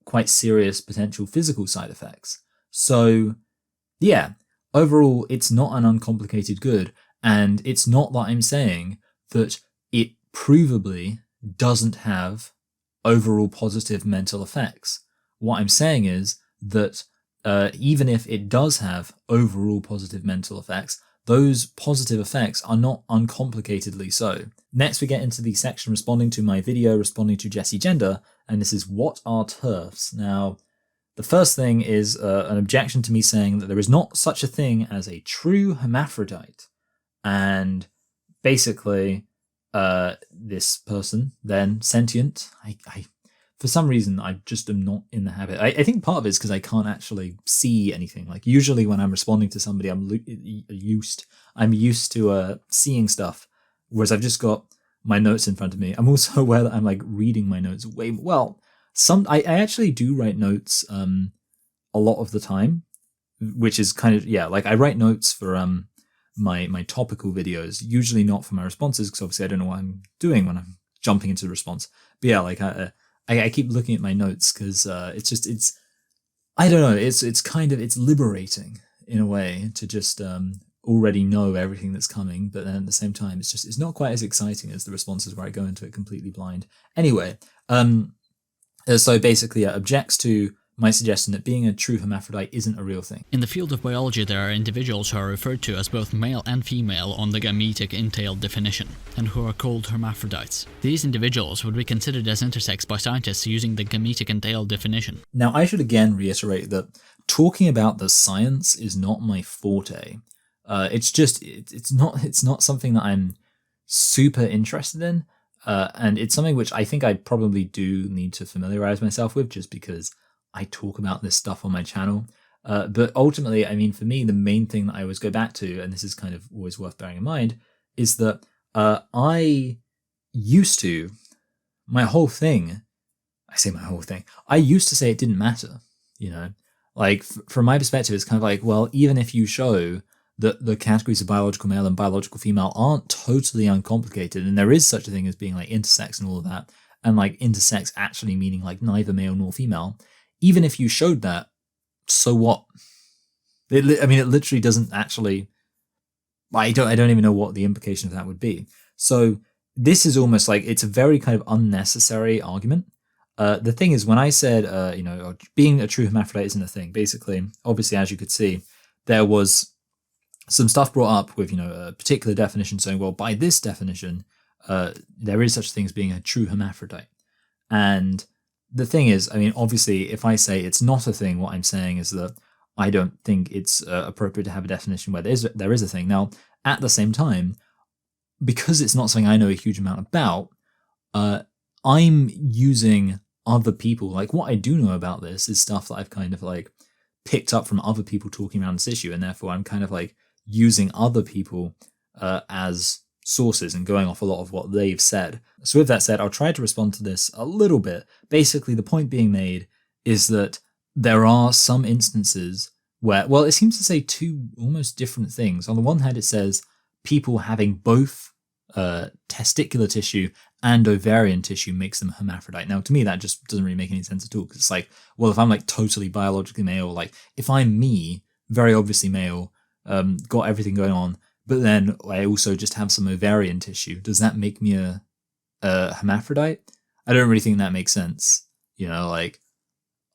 quite serious potential physical side effects. So yeah, overall, it's not an uncomplicated good. And it's not that I'm saying that it provably doesn't have overall positive mental effects. What I'm saying is that even if it does have overall positive mental effects, those positive effects are not uncomplicatedly so. Next, we get into the section responding to my video responding to Jessie Gender, and this is what are TERFs? Now, the first thing is an objection to me saying that there is not such a thing as a true hermaphrodite. And basically, this person, then sentient, I for some reason, I just am not in the habit. I think part of it is because I can't actually see anything. Like usually when I'm responding to somebody, I'm used to seeing stuff, whereas I've just got my notes in front of me. I'm also aware that I'm like reading my notes way well. I actually do write notes a lot of the time, which is kind of like I write notes for my topical videos, usually not for my responses because obviously I don't know what I'm doing when I'm jumping into the response. But yeah, like I keep looking at my notes because it's I don't know, it's liberating in a way to just already know everything that's coming, but then at the same time it's not quite as exciting as the responses where I go into it completely blind. Anyway, so basically objects to my suggestion that being a true hermaphrodite isn't a real thing. In the field of biology, there are individuals who are referred to as both male and female on the gametic entailed definition, and who are called hermaphrodites. These individuals would be considered as intersex by scientists using the gametic entailed definition. Now, I should again reiterate that talking about the science is not my forte. It's not something that I'm super interested in, and it's something which I think I probably do need to familiarize myself with, just because I talk about this stuff on my channel. But ultimately, I mean, for me, the main thing that I always go back to, and this is kind of always worth bearing in mind, is that I used to say it didn't matter, Like, from my perspective, it's kind of like, well, even if you show that the categories of biological male and biological female aren't totally uncomplicated, and there is such a thing as being like intersex and all of that, and like intersex actually meaning like neither male nor female, even if you showed that, so what? It literally doesn't actually. I don't even know what the implication of that would be. So this is almost like it's a very kind of unnecessary argument. The thing is, when I said, being a true hermaphrodite isn't a thing. Basically, obviously, as you could see, there was some stuff brought up with a particular definition saying, well, by this definition, there is such a thing as being a true hermaphrodite, and the thing is, obviously, if I say it's not a thing, what I'm saying is that I don't think it's appropriate to have a definition where there is a thing. Now, at the same time, because it's not something I know a huge amount about, I'm using other people. Like, what I do know about this is stuff that I've kind of like picked up from other people talking around this issue, and therefore I'm kind of like using other people as sources and going off a lot of what they've said. So with that said, I'll try to respond to this a little bit. Basically, the point being made is that there are some instances where, well, it seems to say two almost different things. On the one hand, it says people having both testicular tissue and ovarian tissue makes them hermaphrodite. Now, to me, that just doesn't really make any sense at all, because it's like, well, if I'm like totally biologically male, like if I'm me, very obviously male, got everything going on, but then I also just have some ovarian tissue, does that make me a hermaphrodite? I don't really think that makes sense. Like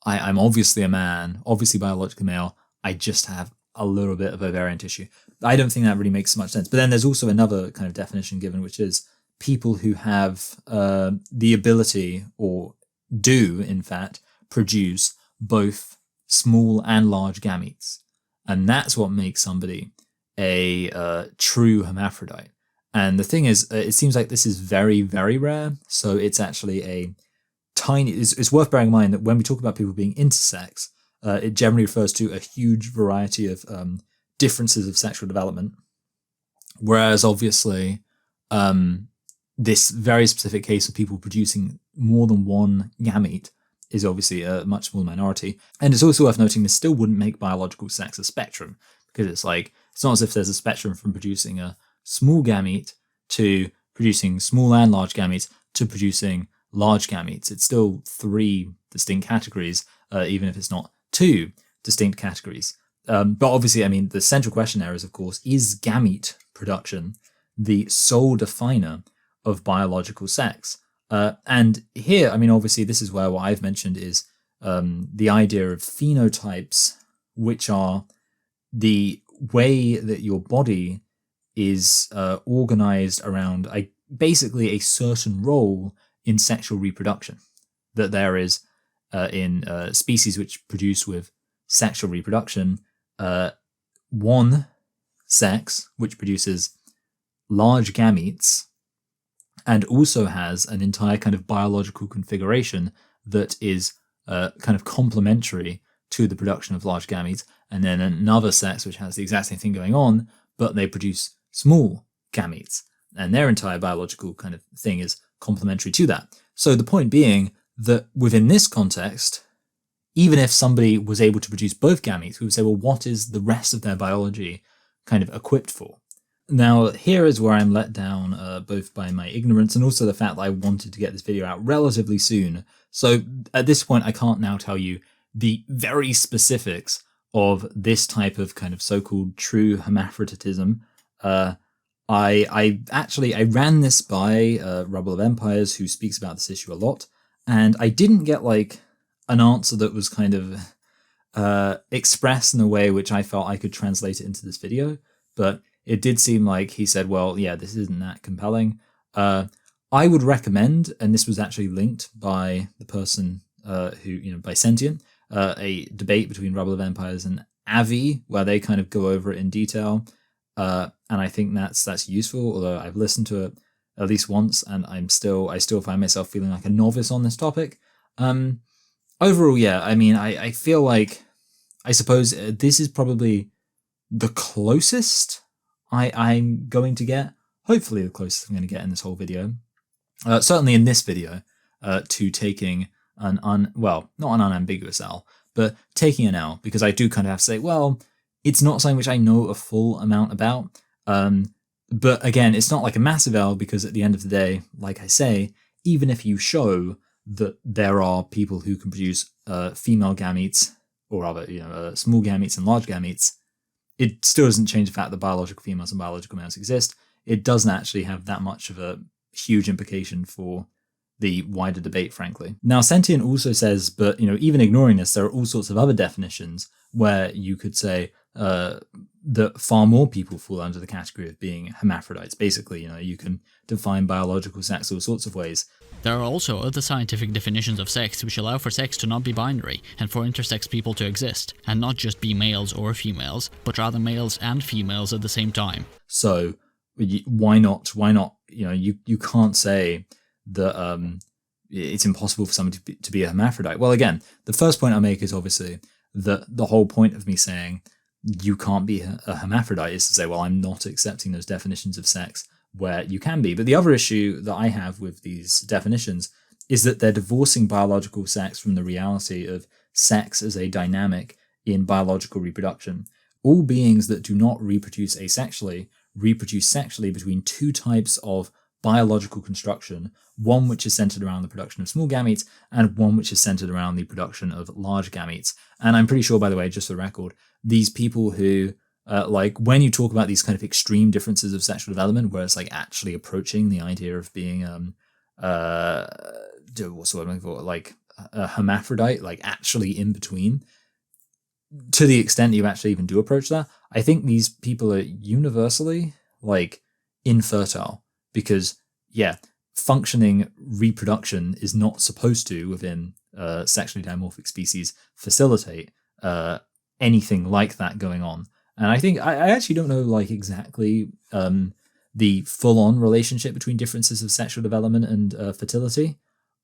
I'm obviously a man, obviously biologically male, I just have a little bit of ovarian tissue. I don't think that really makes much sense. But then there's also another kind of definition given, which is people who have the ability, or do in fact produce both small and large gametes, and that's what makes somebody a true hermaphrodite. And the thing is, it seems like this is very, very rare. So it's actually a tiny. It's worth bearing in mind that when we talk about people being intersex, it generally refers to a huge variety of differences of sexual development. Whereas obviously, this very specific case of people producing more than one gamete is obviously a much smaller minority. And it's also worth noting this still wouldn't make biological sex a spectrum, because it's not as if there's a spectrum from producing a small gamete to producing small and large gametes to producing large gametes. It's still three distinct categories, even if it's not two distinct categories. But obviously, the central question there is, of course, is gamete production the sole definer of biological sex? And here, obviously, this is where what I've mentioned is the idea of phenotypes, which are the way that your body is organized around basically a certain role in sexual reproduction. That there is in species which produce with sexual reproduction, one sex which produces large gametes and also has an entire kind of biological configuration that is kind of complementary to the production of large gametes, and then another sex which has the exact same thing going on, but they produce small gametes, and their entire biological kind of thing is complementary to that. So the point being that within this context, even if somebody was able to produce both gametes, we would say, well, what is the rest of their biology kind of equipped for? Now, here is where I'm let down both by my ignorance and also the fact that I wanted to get this video out relatively soon. So at this point, I can't now tell you the very specifics of this type of kind of so-called true hermaphroditism. I ran this by Rubble of Empires, who speaks about this issue a lot, and I didn't get like an answer that was kind of expressed in a way which I felt I could translate it into this video, but it did seem like he said, well, yeah, this isn't that compelling. I would recommend, and this was actually linked by the person who, by Sentient, a debate between Rubble of Empires and Avi, where they kind of go over it in detail. And I think that's useful, although I've listened to it at least once, and I still find myself feeling like a novice on this topic. Overall, yeah, I mean, I feel like, I suppose this is probably the closest I'm going to get, hopefully the closest I'm going to get in this whole video, certainly in this video, to taking not an unambiguous L, but taking an L, because I do kind of have to say, well, it's not something which I know a full amount about, but again, it's not like a massive L, because at the end of the day, like I say, even if you show that there are people who can produce female gametes, or rather, small gametes and large gametes, it still doesn't change the fact that biological females and biological males exist. It doesn't actually have that much of a huge implication for the wider debate, frankly. Now, Sentient also says, but even ignoring this, there are all sorts of other definitions where you could say that far more people fall under the category of being hermaphrodites. Basically, you can define biological sex all sorts of ways. There are also other scientific definitions of sex which allow for sex to not be binary and for intersex people to exist, and not just be males or females, but rather males and females at the same time. So why not? You can't say that it's impossible for somebody to be a hermaphrodite. Well, again, the first point I make is obviously that the whole point of me saying you can't be a hermaphrodite is to say, well, I'm not accepting those definitions of sex where you can be. But the other issue that I have with these definitions is that they're divorcing biological sex from the reality of sex as a dynamic in biological reproduction. All beings that do not reproduce asexually reproduce sexually between two types of biological construction, one which is centered around the production of small gametes and one which is centered around the production of large gametes. And I'm pretty sure, by the way, just for the record, these people who when you talk about these kind of extreme differences of sexual development, where it's like actually approaching the idea of being what's the word I'm looking for, like a hermaphrodite, like actually in between, to the extent you actually even do approach that, I think these people are universally like infertile, because functioning reproduction is not supposed to, within sexually dimorphic species, facilitate anything like that going on. And I think I actually don't know like exactly the full-on relationship between differences of sexual development and fertility.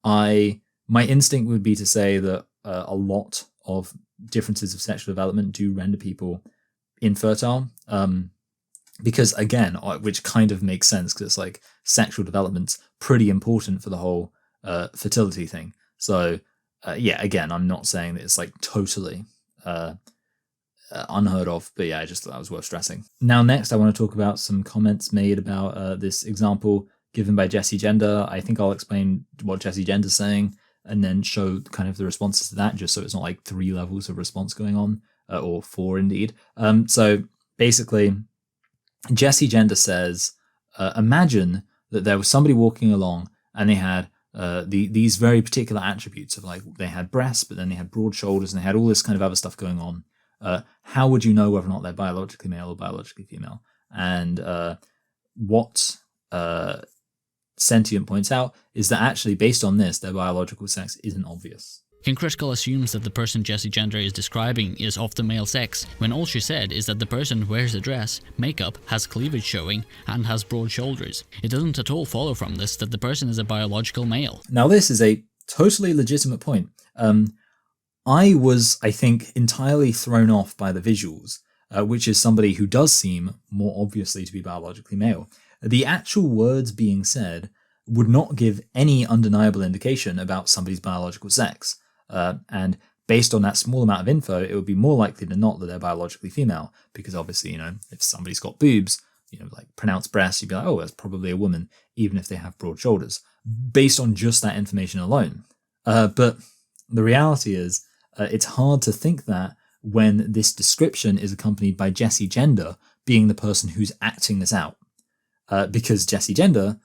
My instinct would be to say that a lot of differences of sexual development do render people infertile, because again, which kind of makes sense, because it's like sexual development's pretty important for the whole fertility thing. So again, I'm not saying that it's like totally unheard of, but I just thought that was worth stressing. Now, next, I want to talk about some comments made about this example given by Jesse Gender. I think I'll explain what Jesse Gender's saying and then show kind of the responses to that, just so it's not like 3 levels of response going on, or 4 indeed. So basically, Jesse Gender says, imagine that there was somebody walking along and they had these very particular attributes of, like, they had breasts, but then they had broad shoulders and they had all this kind of other stuff going on. How would you know whether or not they're biologically male or biologically female? And what Sentient points out is that actually, based on this, their biological sex isn't obvious. King Critical assumes that the person Jessie Gender is describing is of the male sex, when all she said is that the person wears a dress, makeup, has cleavage showing, and has broad shoulders. It doesn't at all follow from this that the person is a biological male. Now this is a totally legitimate point. I was, I think, entirely thrown off by the visuals, which is somebody who does seem more obviously to be biologically male. The actual words being said would not give any undeniable indication about somebody's biological sex. And based on that small amount of info, it would be more likely than not that they're biologically female, because obviously, if somebody's got boobs, like pronounced breasts, you'd be like, oh, that's probably a woman, even if they have broad shoulders, based on just that information alone. But the reality is, it's hard to think that when this description is accompanied by Jessie Gender being the person who's acting this out. Because Jessie Gender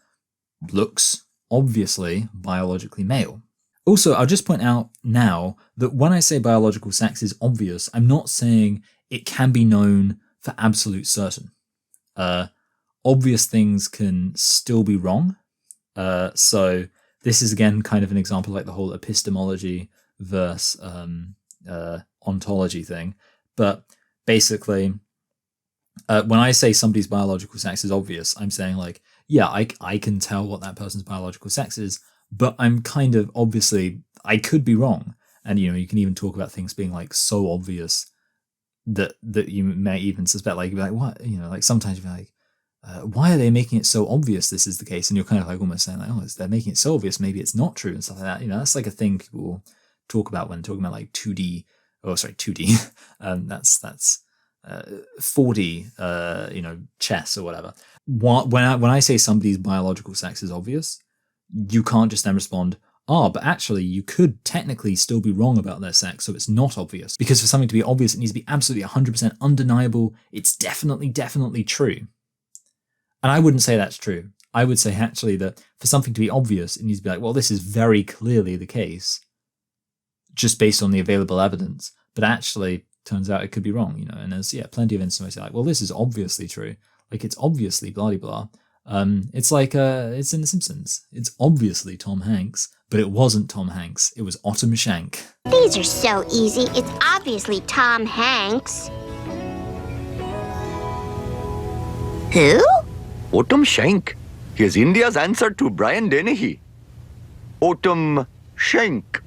looks obviously biologically male. Also, I'll just point out now that when I say biological sex is obvious, I'm not saying it can be known for absolute certain. Obvious things can still be wrong. So this is again kind of an example like the whole epistemology versus ontology thing. But basically, when I say somebody's biological sex is obvious, I'm saying like, yeah, I can tell what that person's biological sex is, but I'm kind of obviously, I could be wrong. And, you can even talk about things being like so obvious that you may even suspect, like, you'd be like, what? Like sometimes you'd be like, why are they making it so obvious this is the case? And you're kind of like almost saying like, oh, they're making it so obvious, maybe it's not true and stuff like that. That's like a thing people talk about when talking about like 2D. That's 4D, chess or whatever. When I say somebody's biological sex is obvious, you can't just then respond, but actually you could technically still be wrong about their sex, so it's not obvious. Because for something to be obvious, it needs to be absolutely 100% undeniable. It's definitely true. And I wouldn't say that's true. I would say actually that for something to be obvious, it needs to be like, well, this is very clearly the case, just based on the available evidence. But actually, turns out it could be wrong, and there's, plenty of instances like, well, this is obviously true. Like, it's obviously blah, blah, blah. It's like, it's in The Simpsons. It's obviously Tom Hanks, but it wasn't Tom Hanks. It was Autumn Shank. These are so easy. It's obviously Tom Hanks. Who? Autumn Shank. He is India's answer to Brian Dennehy. Autumn Shank.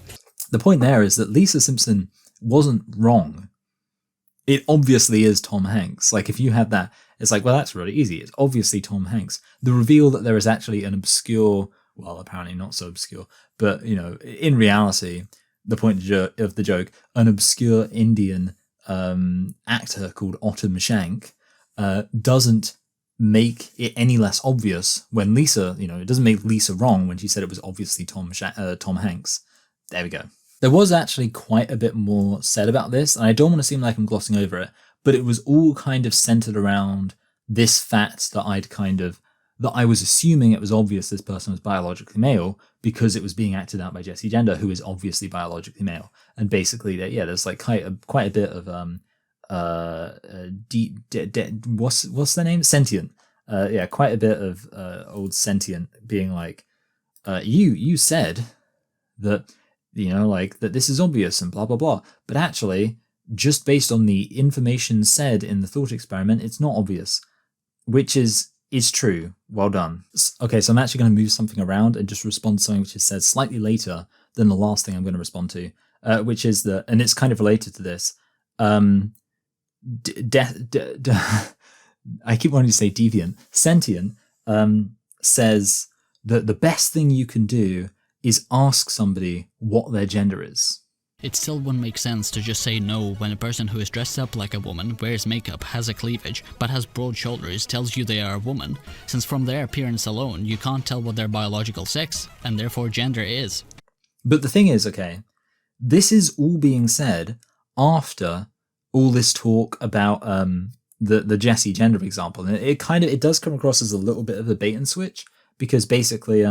The point there is that Lisa Simpson wasn't wrong. It obviously is Tom Hanks. Like, if you had that, it's like, well, that's really easy. It's obviously Tom Hanks. The reveal that there is actually an obscure, well, apparently not so obscure, but, in reality, the point of the joke, an obscure Indian actor called Autumn Shank doesn't make it any less obvious when Lisa, it doesn't make Lisa wrong when she said it was obviously Tom Hanks. There we go. There was actually quite a bit more said about this, and I don't want to seem like I'm glossing over it, but it was all kind of centered around this fact that that I was assuming it was obvious this person was biologically male because it was being acted out by Jessie Gender, who is obviously biologically male. And basically, there's like quite a bit of what's their name? Sentient. Quite a bit of old Sentient being like, you said that, like that this is obvious and blah, blah, blah. But actually, just based on the information said in the thought experiment, it's not obvious, which is true. Well done. Okay, so I'm actually going to move something around and just respond to something which is said slightly later than the last thing I'm going to respond to, which is that, and it's kind of related to this, I keep wanting to say deviant. Sentient says that the best thing you can do is ask somebody what their gender is. It still wouldn't make sense to just say no when a person who is dressed up like a woman, wears makeup, has a cleavage, but has broad shoulders tells you they are a woman, since from their appearance alone you can't tell what their biological sex, and therefore gender, is. But the thing is, okay, this is all being said after all this talk about the Jessie Gender example, and it does come across as a little bit of a bait and switch, because basically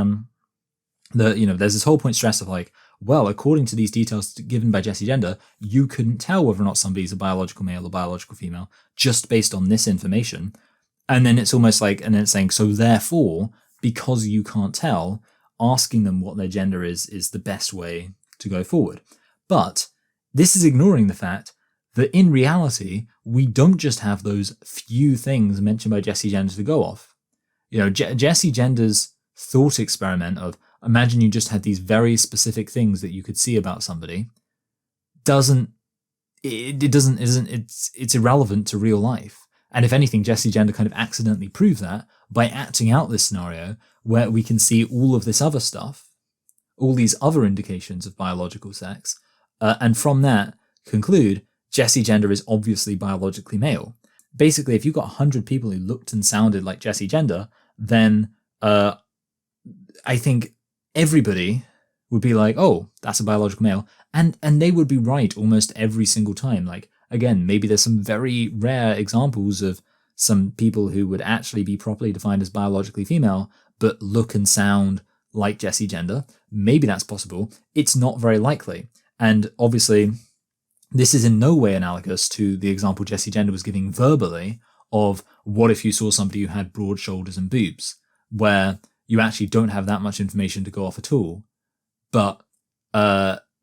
there's this whole point stress of like, well, according to these details given by Jessie Gender, you couldn't tell whether or not somebody's a biological male or biological female just based on this information. And then it's almost like, and then it's saying, so therefore, because you can't tell, asking them what their gender is the best way to go forward. But this is ignoring the fact that in reality, we don't just have those few things mentioned by Jessie Gender to go off. You know, Jessie Gender's thought experiment of imagine you just had these very specific things that you could see about somebody it's irrelevant to real life. And if anything, Jessie Gender kind of accidentally proved that by acting out this scenario where we can see all of this other stuff, all these other indications of biological sex, and from that conclude Jessie Gender is obviously biologically male. Basically, if you've got 100 people who looked and sounded like Jessie Gender, then I think everybody would be like, oh, that's a biological male. And they would be right almost every single time. Like, again, maybe there's some very rare examples of some people who would actually be properly defined as biologically female, but look and sound like Jessie Gender. Maybe that's possible. It's not very likely. And obviously, this is in no way analogous to the example Jessie Gender was giving verbally of what if you saw somebody who had broad shoulders and boobs, where you actually don't have that much information to go off at all. But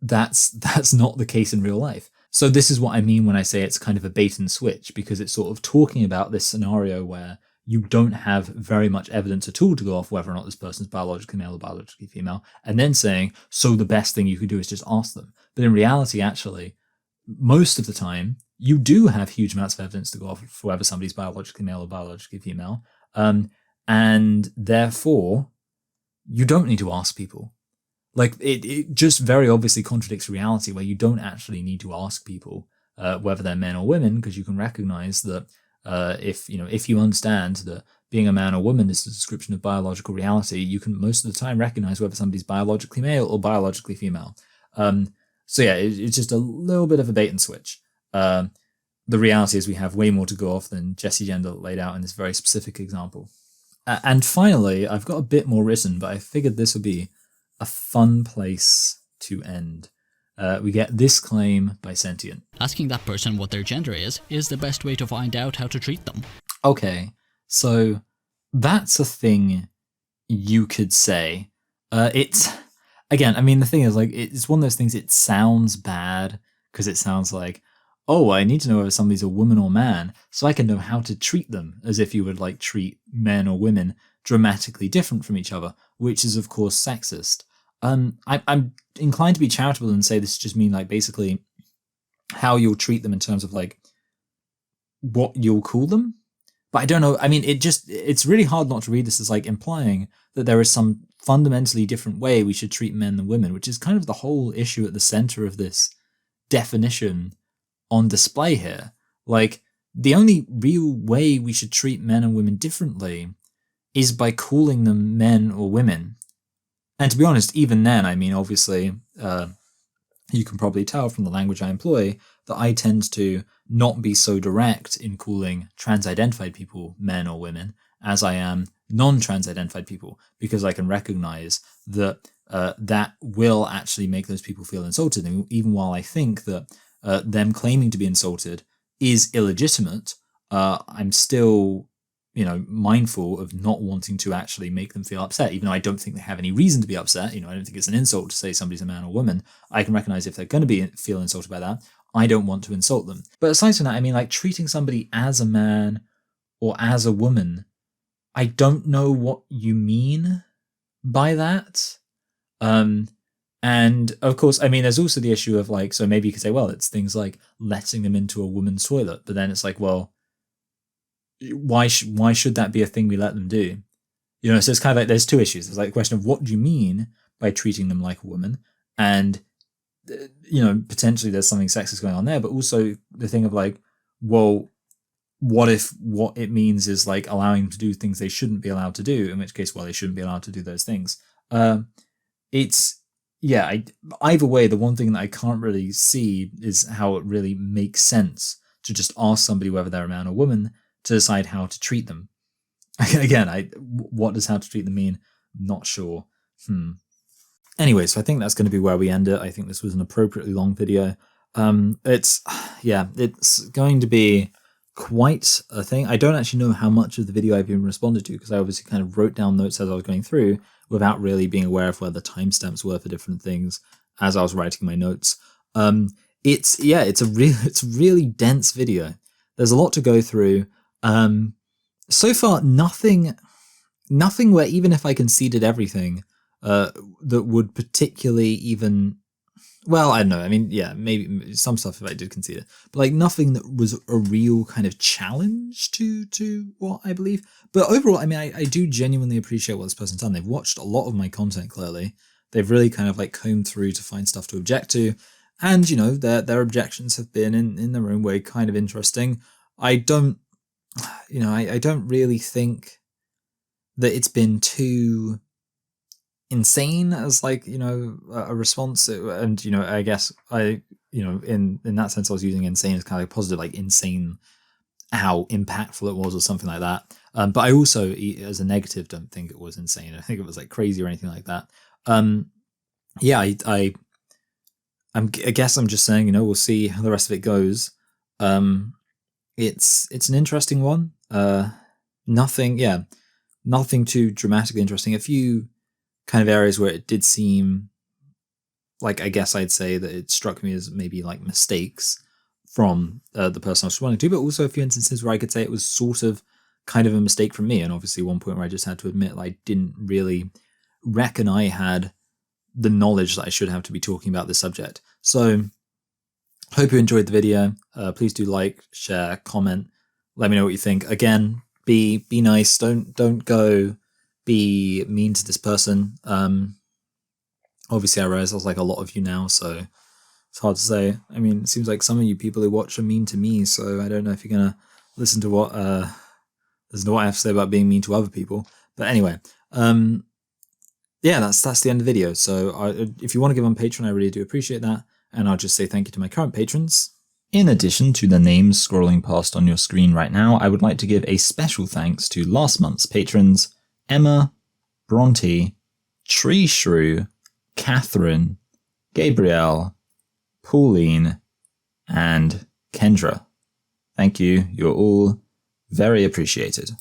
that's not the case in real life. So this is what I mean when I say it's kind of a bait and switch, because it's sort of talking about this scenario where you don't have very much evidence at all to go off whether or not this person's biologically male or biologically female, and then saying, so the best thing you could do is just ask them. But in reality, actually, most of the time, you do have huge amounts of evidence to go off for whether somebody's biologically male or biologically female. And therefore, you don't need to ask people. Like, it just very obviously contradicts reality where you don't actually need to ask people whether they're men or women, because you can recognize that if you understand that being a man or woman is the description of biological reality, you can most of the time recognize whether somebody's biologically male or biologically female. So yeah, it's just a little bit of a bait and switch. The reality is we have way more to go off than Jessie Gender laid out in this very specific example. And finally, I've got a bit more written, but I figured this would be a fun place to end. We get this claim by Sentient. Asking that person what their gender is the best way to find out how to treat them. Okay, so that's a thing you could say. It's, again, I mean, the thing is, like, it's one of those things, it sounds bad, because it sounds like, oh, I need to know whether somebody's a woman or man, so I can know how to treat them, as if you would, like, treat men or women dramatically different from each other, which is, of course, sexist. I'm inclined to be charitable and say this just mean, like, basically how you'll treat them in terms of, like, what you'll call them. But I don't know. I mean, it's really hard not to read this as, like, implying that there is some fundamentally different way we should treat men than women, which is kind of the whole issue at the center of this definition on display here. Like, the only real way we should treat men and women differently is by calling them men or women. And to be honest, even then, I mean, obviously, you can probably tell from the language I employ that I tend to not be so direct in calling trans-identified people men or women as I am non-trans-identified people, because I can recognize that that will actually make those people feel insulted. And even while I think that them claiming to be insulted is illegitimate, I'm still, mindful of not wanting to actually make them feel upset, even though I don't think they have any reason to be upset. I don't think it's an insult to say somebody's a man or woman. I can recognize if they're going to feel insulted by that, I don't want to insult them. But aside from that, I mean, like, treating somebody as a man or as a woman, I don't know what you mean by that. And of course, I mean, there's also the issue of, like, so maybe you could say, well, it's things like letting them into a woman's toilet, but then it's like, well, why should that be a thing we let them do? So it's kind of like there's two issues. There's like the question of what do you mean by treating them like a woman, and potentially there's something sexist going on there, but also the thing of, like, well, what if what it means is, like, allowing them to do things they shouldn't be allowed to do, in which case, well, they shouldn't be allowed to do those things. Either way, the one thing that I can't really see is how it really makes sense to just ask somebody whether they're a man or woman to decide how to treat them. Again, what does how to treat them mean? Not sure. Anyway, so I think that's going to be where we end it. I think this was an appropriately long video. It's going to be quite a thing. I don't actually know how much of the video I've even responded to, because I obviously kind of wrote down notes as I was going through without really being aware of where the timestamps were for different things as I was writing my notes. It's a really dense video. There's a lot to go through. So far, nothing where even if I conceded everything, that would particularly even, well, I don't know. I mean, yeah, maybe some stuff if I did concede it, but like nothing that was a real kind of challenge to what I believe. But overall, I mean, I do genuinely appreciate what this person's done. They've watched a lot of my content, clearly. They've really kind of like combed through to find stuff to object to. And, you know, their objections have been in their own way kind of interesting. I don't really think that it's been too insane as like, you know, a response. And, you know, I guess in that sense I was using insane as kind of positive, like insane how impactful it was or something like that. But I also, as a negative, don't think it was insane. I think it was like crazy or anything like that. I guess I'm just saying, you know, we'll see how the rest of it goes. It's an interesting one. Nothing too dramatically interesting. A few kind of areas where it did seem like, I guess I'd say that it struck me as maybe like mistakes from the person I was responding to, but also a few instances where I could say it was sort of kind of a mistake from me. And obviously one point where I just had to admit I didn't really reckon I had the knowledge that I should have to be talking about this subject. So hope you enjoyed the video. Please do like, share, comment. Let me know what you think. Again, be nice. Don't go be mean to this person. Obviously I realize there's like a lot of you now, so it's hard to say. I mean, it seems like some of you people who watch are mean to me, so I don't know if you're gonna listen to what I have to say about being mean to other people. But anyway, yeah, that's the end of the video. So if you want to give on Patreon, I really do appreciate that. And I'll just say thank you to my current patrons. In addition to the names scrolling past on your screen right now, I would like to give a special thanks to last month's patrons, Emma, Bronte, Tree Shrew, Catherine, Gabrielle, Pauline, and Kendra. Thank you. You're all very appreciated.